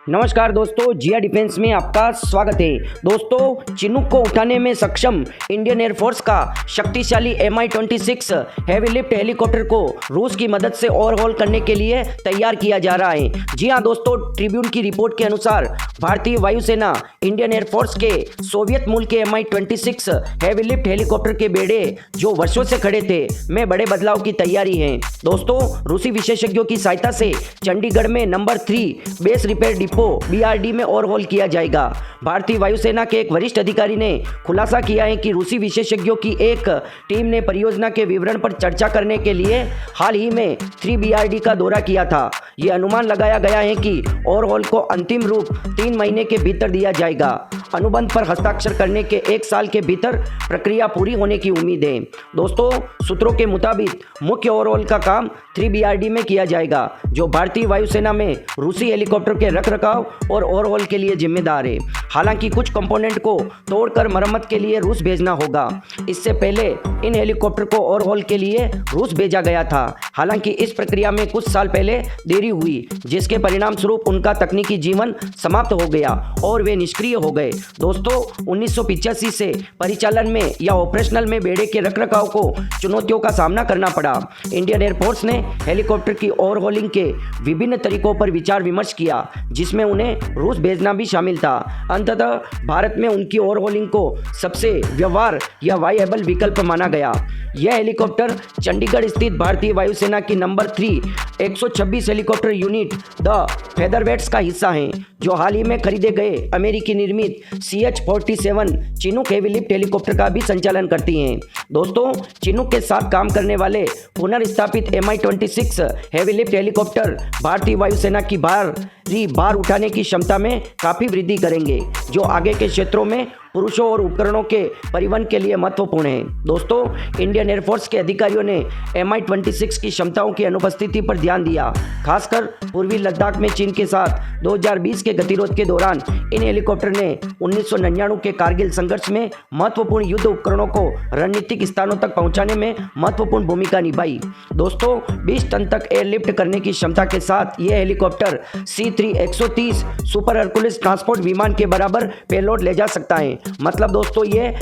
नमस्कार दोस्तों, जिया डिफेंस में आपका स्वागत है। दोस्तों, चिनूक को उठाने में सक्षम इंडियन एयरफोर्स का शक्तिशाली Mi-26 हैवी लिफ्ट हेलीकॉप्टर को रूस की मदद से ओवरहॉल करने के लिए तैयार किया जा रहा है। जी हां दोस्तों, ट्रिब्यून की रिपोर्ट के अनुसार भारतीय वायुसेना इंडियन एयरफोर्स के सोवियत मूल के Mi-26 हैवी लिफ्ट हेलीकॉप्टर के बेड़े जो वर्षों से खड़े थे में बड़े बदलाव की तैयारी है। दोस्तों, रूसी विशेषज्ञों की सहायता से चंडीगढ़ में number 3 base repair depot BRD में ओवरहॉल किया जाएगा। भारतीय वायुसेना के एक वरिष्ठ अधिकारी ने खुलासा किया है कि रूसी विशेषज्ञों की एक टीम ने परियोजना के विवरण पर चर्चा करने के लिए हाल ही में 3 BRD का दौरा किया था। ये अनुमान लगाया गया है कि ओवरहॉल को अंतिम रूप 3 महीने के भीतर दिया जाएगा। अनुबंध पर हस्ताक्षर करने के 1 साल के भीतर प्रक्रिया पूरी होने की उम्मीद है। दोस्तों, सूत्रों के मुताबिक मुख्य ओवरहॉल का काम 3 BRD में किया जाएगा, जो भारतीय वायुसेना में रूसी हेलीकॉप्टर के रखरखाव और ओवरहॉल के लिए जिम्मेदार है। हालांकि कुछ कंपोनेंट को तोड़कर मरम्मत के लिए रूस भेजना होगा। इससे पहले इन हेलीकॉप्टर को ओवरहॉल के लिए रूस भेजा गया था। हालांकि इस प्रक्रिया में कुछ साल पहले देरी हुई, जिसके परिणाम स्वरूप उनका तकनीकी जीवन समाप्त हो गया और वे निष्क्रिय हो गए। दोस्तों, 1985 से परिचालन में या ऑपरेशनल में बेड़े के रखरखाव को चुनौतियों का सामना करना पड़ा। इंडियन एयरफोर्स ने हेलीकॉप्टर की ओवरहॉलिंग के विभिन्न तरीकों पर विचार विमर्श किया, जिसमें उन्हें रूस भेजना भी शामिल था। अंततः भारत में उनकी ओवरहॉलिंग को सबसे व्यवहार या वायबल विकल्प माना गया। यह हेलीकॉप्टर चंडीगढ़ स्थित भारतीय वायुसेना की नंबर 3 126 हेलीकॉप्टर यूनिट द फेदरवेट्स का हिस्सा है, जो हाल ही में खरीदे गए अमेरिकी निर्मित CH-47 Chinook heavy lift helicopter का भी संचालन करती हैं। दोस्तों, चिनूक के साथ काम करने वाले पुनर्स्थापित Mi-26 हेवी लिफ्ट हेलीकॉप्टर भारतीय वायुसेना की भार उठाने की क्षमता में काफ़ी वृद्धि करेंगे, जो आगे के क्षेत्रों में पुरुषों और उपकरणों के परिवहन के लिए महत्वपूर्ण है। दोस्तों, इंडियन एयरफोर्स के अधिकारियों ने Mi-26 की क्षमताओं की अनुपस्थिति पर ध्यान दिया, खासकर पूर्वी लद्दाख में चीन के साथ 2020 के गतिरोध के दौरान। इन हेलीकॉप्टर ने 1999 के कारगिल संघर्ष में महत्वपूर्ण युद्ध उपकरणों को रणनीतिक स्थानों तक पहुंचाने में महत्वपूर्ण भूमिका निभाई। दोस्तों, 20 टन तक एयरलिफ्ट करने की क्षमता के साथ यह helicopter C-130 super Hercules transport विमान के बराबर पेलोड ले जा सकता है। मतलब दोस्तों, ये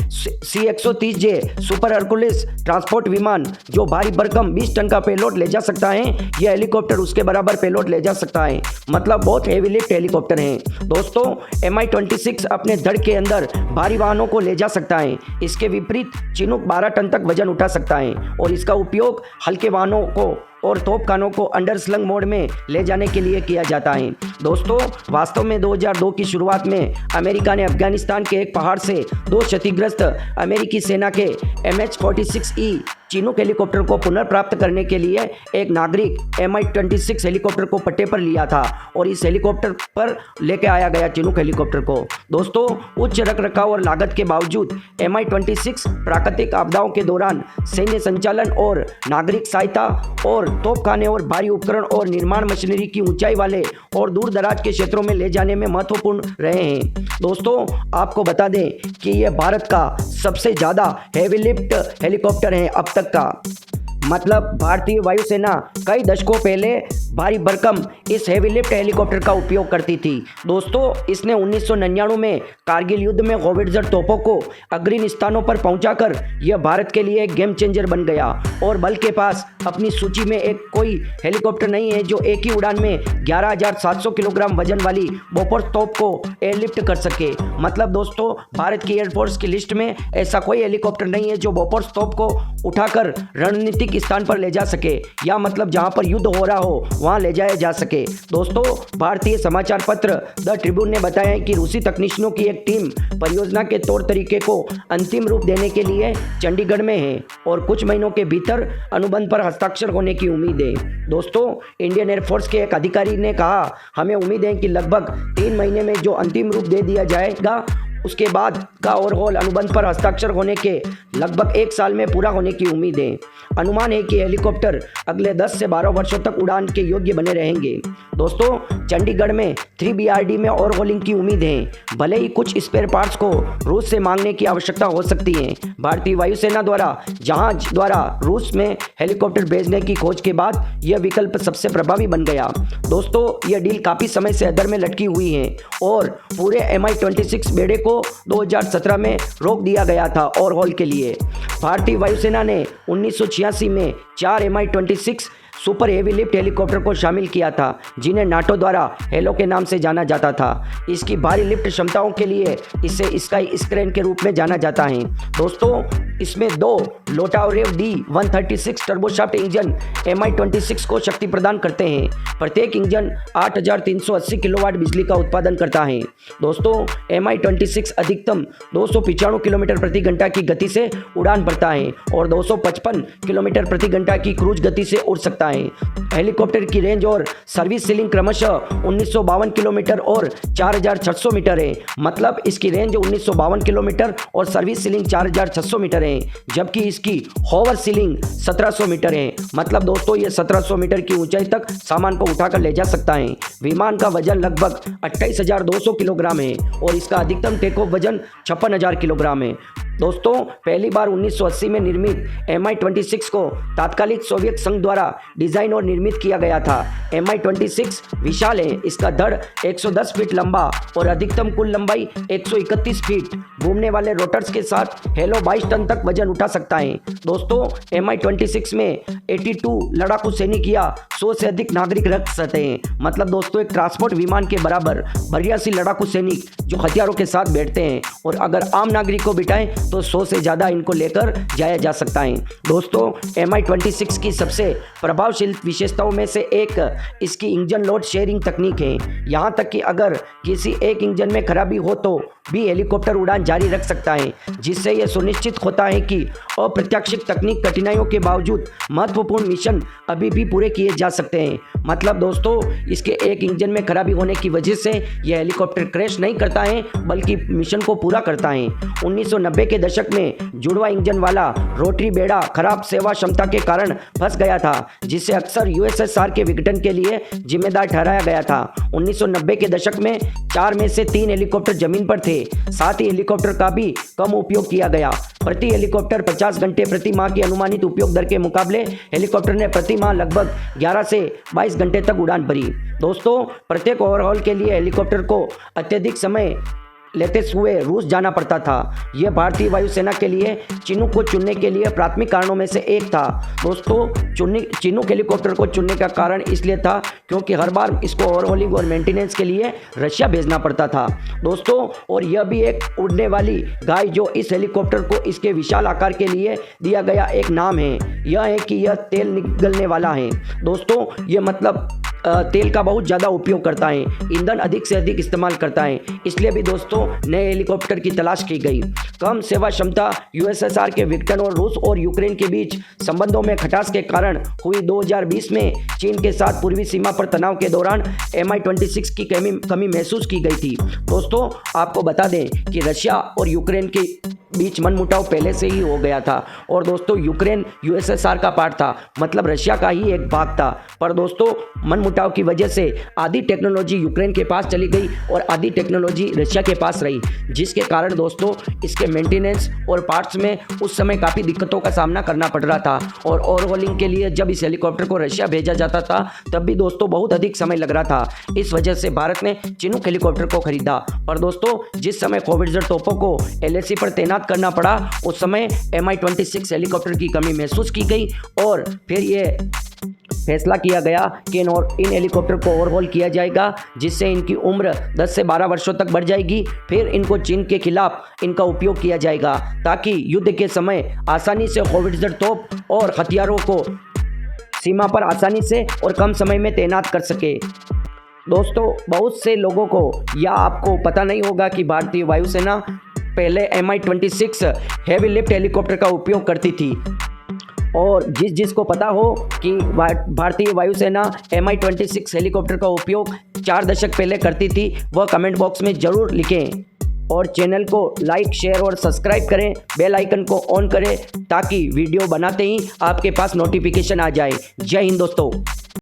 C-130J सुपर हरकुलिस ट्रांसपोर्ट विमान जो भारी भरकम 20 टन का पेलोड ले जा सकता है, यह हेलीकॉप्टर उसके बराबर पेलोड ले जा सकता है। मतलब बहुत हेवी लिफ्ट हेलीकॉप्टर हैं। दोस्तों, Mi-26 अपने धड़ के अंदर भारी वाहनों को ले जा सकता है। इसके विपरीत चिनूक 12 टन तक वजन उठा सकता है और इसका उपयोग हल्के वाहनों को और तोपखानों को अंडरस्लंग मोड में ले जाने के लिए किया जाता है। दोस्तों, वास्तव में 2002 की शुरुआत में अमेरिका ने अफगानिस्तान के एक पहाड़ से 2 क्षतिग्रस्त अमेरिकी सेना के MH-46E चिनूक हेलीकॉप्टर को पुनर्प्राप्त करने के लिए एक नागरिक Mi-26 हेलीकॉप्टर को पट्टे पर लिया था और इस हेलीकॉप्टर पर लेके आया गया चिनूक हेलीकॉप्टर को। दोस्तों, उच्च रखरखाव और लागत के बावजूद Mi-26 प्राकृतिक आपदाओं के दौरान सैन्य संचालन और नागरिक सहायता और तोपखाने और भारी उपकरण और निर्माण मशीनरी की ऊंचाई वाले और दूर दराज के क्षेत्रों में ले जाने में महत्वपूर्ण रहे हैं। दोस्तों, आपको बता दें कि यह भारत का सबसे ज़्यादा हेवी लिफ्ट हेलीकॉप्टर है अब तक का। मतलब भारतीय वायुसेना कई दशकों पहले भारी भरकम इस हेवी लिफ्ट हेलीकॉप्टर का उपयोग करती थी। दोस्तों, इसने 1999 में कारगिल युद्ध में होविट्जर तोपों को अग्रणी स्थानों पर पहुंचाकर यह भारत के लिए एक गेम चेंजर बन गया और बल के पास अपनी सूची में एक कोई हेलीकॉप्टर नहीं है जो एक ही उड़ान में 11,700 किलोग्राम वजन वाली बोफोर्स तोप को एयरलिफ्ट कर सके। मतलब दोस्तों, भारत की एयरफोर्स की लिस्ट में ऐसा कोई हेलीकॉप्टर नहीं है जो बोफोर्स तोप को उठाकर रणनीतिक स्थान पर ले जा सके, या मतलब जहां पर युद्ध हो रहा हो वहां ले जाया जा सके। दोस्तों, भारतीय समाचार पत्र द ट्रिब्यून ने बताया है कि रूसी तकनीशियनों की एक टीम परियोजना के तौर तरीके को अंतिम रूप देने के लिए चंडीगढ़ में है और कुछ महीनों के भीतर अनुबंध पर हस्ताक्षर होने की उम्मीद है। दोस्तों, इंडियन एयरफोर्स के एक अधिकारी ने कहा, हमें उम्मीद है कि लगभग 3 महीने में जो अंतिम रूप दे दिया जाएगा उसके बाद का ओवरहॉल अनुबंध पर हस्ताक्षर होने के लगभग 1 साल में पूरा होने की उम्मीद है। अनुमान है कि हेलीकॉप्टर अगले 10 से 12 वर्षों तक उड़ान के योग्य बने रहेंगे। दोस्तों, चंडीगढ़ में 3BRD में ओवरहॉलिंग की उम्मीद है। भले ही कुछ स्पेयर पार्ट्स को रूस से मांगने की आवश्यकता हो सकती है। भारतीय वायुसेना द्वारा जहाज द्वारा रूस में हेलीकॉप्टर भेजने की खोज के बाद यह विकल्प सबसे प्रभावी बन गया। दोस्तों, यह डील काफ़ी समय से अधर में लटकी हुई है और पूरे Mi-26 बेड़े को 2017 में रोक दिया गया था ओवरहॉल के लिए। भारतीय वायुसेना ने 1986 में 4 Mi-26 super heavy lift helicopter को शामिल किया था, जिन्हें नाटो द्वारा हेलो के नाम से जाना जाता था। इसकी भारी लिफ्ट क्षमताओं के लिए इसे स्काई स्क्रेन के रूप में जाना जाता है। दोस्तों, इसमें 2 लोटावरेव D-136 टर्बोशाफ्ट इंजन Mi-26 को शक्ति प्रदान करते हैं। प्रत्येक इंजन 8380 किलोवाट बिजली का उत्पादन करता है। दोस्तों, Mi-26 अधिकतम 295 किलोमीटर प्रति घंटा की गति से उड़ान भरता है और 255 किलोमीटर प्रति घंटा की क्रूज गति से उड़ सकता है। हेलीकॉप्टर की रेंज और सर्विस सीलिंग क्रमशः 1952 किलोमीटर और 4600 मीटर है। मतलब इसकी रेंज 1952 किलोमीटर और सर्विस सीलिंग 4600 मीटर है, जबकि इसकी होवर सीलिंग 1700 मीटर है। मतलब दोस्तों, ये 1700 मीटर की ऊंचाई तक सामान को उठाकर ले जा सकता है। विमान का वजन लगभग 28,200 किलोग्राम है और इसका अधिकतम टेक ऑफ वजन 56,000 किलोग्राम है। दोस्तों, पहली बार 1980 में निर्मित Mi-26 को तात्कालिक सोवियत संघ द्वारा डिजाइन और निर्मित किया गया था। Mi-26 विशाल है। इसका धड़ 110 फीट लंबा और अधिकतम कुल लंबाई 131 फीट। घूमने वाले रोटर्स के साथ हेलो 22 टन तक वजन उठा सकता है। दोस्तों, Mi-26 में 82 लड़ाकू सैनिक या 100 से अधिक नागरिक रख सकते हैं। मतलब दोस्तों, एक ट्रांसपोर्ट विमान के बराबर 82 लड़ाकू सैनिक जो हथियारों के साथ बैठते हैं, और अगर आम नागरिक को बिठाएं तो 100 से ज़्यादा इनको लेकर जाया जा सकता है। दोस्तों, Mi-26 की सबसे प्रभावशील विशेषताओं में से एक इसकी इंजन लोड शेयरिंग तकनीक है। यहाँ तक कि अगर किसी एक इंजन में खराबी हो तो भी हेलीकॉप्टर उड़ान जारी रख सकता है, जिससे यह सुनिश्चित होता है कि अप्रत्याशित तकनीक कठिनाइयों के बावजूद महत्वपूर्ण मिशन अभी भी पूरे किए जा सकते हैं। मतलब दोस्तों, इसके एक इंजन में खराबी होने की वजह से यह हेलीकॉप्टर क्रैश नहीं करता है, बल्कि मिशन को पूरा करता है। 1990 के दशक में जुड़वा इंजन वाला रोटरी बेड़ा खराब सेवा क्षमता के कारण फंस गया था, जिसे अक्सर USSR के विघटन के लिए जिम्मेदार ठहराया गया था। 1990 के दशक में 4 में से 3 हेलीकॉप्टर जमीन पर थे। साथ ही हेलीकॉप्टर का भी कम उपयोग किया गया। प्रति हेलीकॉप्टर 50 घंटे प्रति माह की अनुमानित उपयोग दर के मुकाबले हेलीकॉप्टर ने प्रति माह लगभग 11 से 22 घंटे तक उड़ान भरी। दोस्तों, प्रत्येक ओवरहॉल के लिए हेलीकॉप्टर को अत्यधिक समय लेते हुए रूस जाना पड़ता था। यह भारतीय वायुसेना के लिए चिनूक को चुनने के लिए प्राथमिक कारणों में से एक था। दोस्तों, चिनूक हेलीकॉप्टर को चुनने का कारण इसलिए था क्योंकि हर बार इसको ओवरहॉलिंग और मेंटेनेंस के लिए रशिया भेजना पड़ता था। दोस्तों, और यह भी एक उड़ने वाली गाय जो इस हेलीकॉप्टर को इसके विशाल आकार के लिए दिया गया एक नाम है, यह है कि यह तेल निगलने वाला है। दोस्तों, यह मतलब तेल का बहुत ज़्यादा उपयोग करता है, ईंधन अधिक से अधिक इस्तेमाल करता है। इसलिए भी दोस्तों नए हेलीकॉप्टर की तलाश की गई। कम सेवा क्षमता, USSR के विघटन और रूस और यूक्रेन के बीच संबंधों में खटास के कारण हुई 2020 में चीन के साथ पूर्वी सीमा पर तनाव के दौरान Mi-26 की कमी महसूस की गई थी। दोस्तों, आपको बता दें कि रशिया और यूक्रेन के बीच मनमुटाव पहले से ही हो गया था और दोस्तों यूक्रेन USSR का पार्ट था, मतलब रशिया का ही एक भाग था। पर दोस्तों, मनमुटाव की वजह से आधी टेक्नोलॉजी यूक्रेन के पास चली गई और आधी टेक्नोलॉजी रशिया के पास रही, जिसके कारण दोस्तों इसके मेंटेनेंस और पार्ट्स में उस समय काफ़ी दिक्कतों का सामना करना पड़ रहा था। और ओवरहॉलिंग के लिए जब इस हेलीकॉप्टर को रशिया भेजा जाता था तब भी दोस्तों बहुत अधिक समय लग रहा था। इस वजह से भारत ने चिनूक हेलीकॉप्टर को खरीदा। पर दोस्तों, जिस समय हॉविट्ज़र तोपों को LAC पर तैनात करना पड़ा, उस समय Mi-26 हेलीकॉप्टर की कमी महसूस की गई और फिर ये फैसला किया गया कि इन हेलीकॉप्टर को ओवरहॉल किया जाएगा, जिससे इनकी उम्र 10 से 12 वर्षों तक बढ़ जाएगी। फिर इनको चीन के खिलाफ इनका उपयोग किया जाएगा, ताकि युद्ध के समय आसानी से हॉविट्ज़र तोप और हथियारों को सीमा पर आसानी से और कम समय में तैनात कर सके। दोस्तों, बहुत से लोगों को या आपको पता नहीं होगा कि भारतीय वायुसेना पहले Mi-26 हेवी लिफ्ट हेलीकॉप्टर का उपयोग करती थी। और जिसको पता हो कि भारतीय वायुसेना Mi-26 हेलीकॉप्टर का उपयोग 4 दशक पहले करती थी, वह कमेंट बॉक्स में ज़रूर लिखें। और चैनल को लाइक शेयर और सब्सक्राइब करें, बेल आइकन को ऑन करें ताकि वीडियो बनाते ही आपके पास नोटिफिकेशन आ जाए। जय हिंद दोस्तों।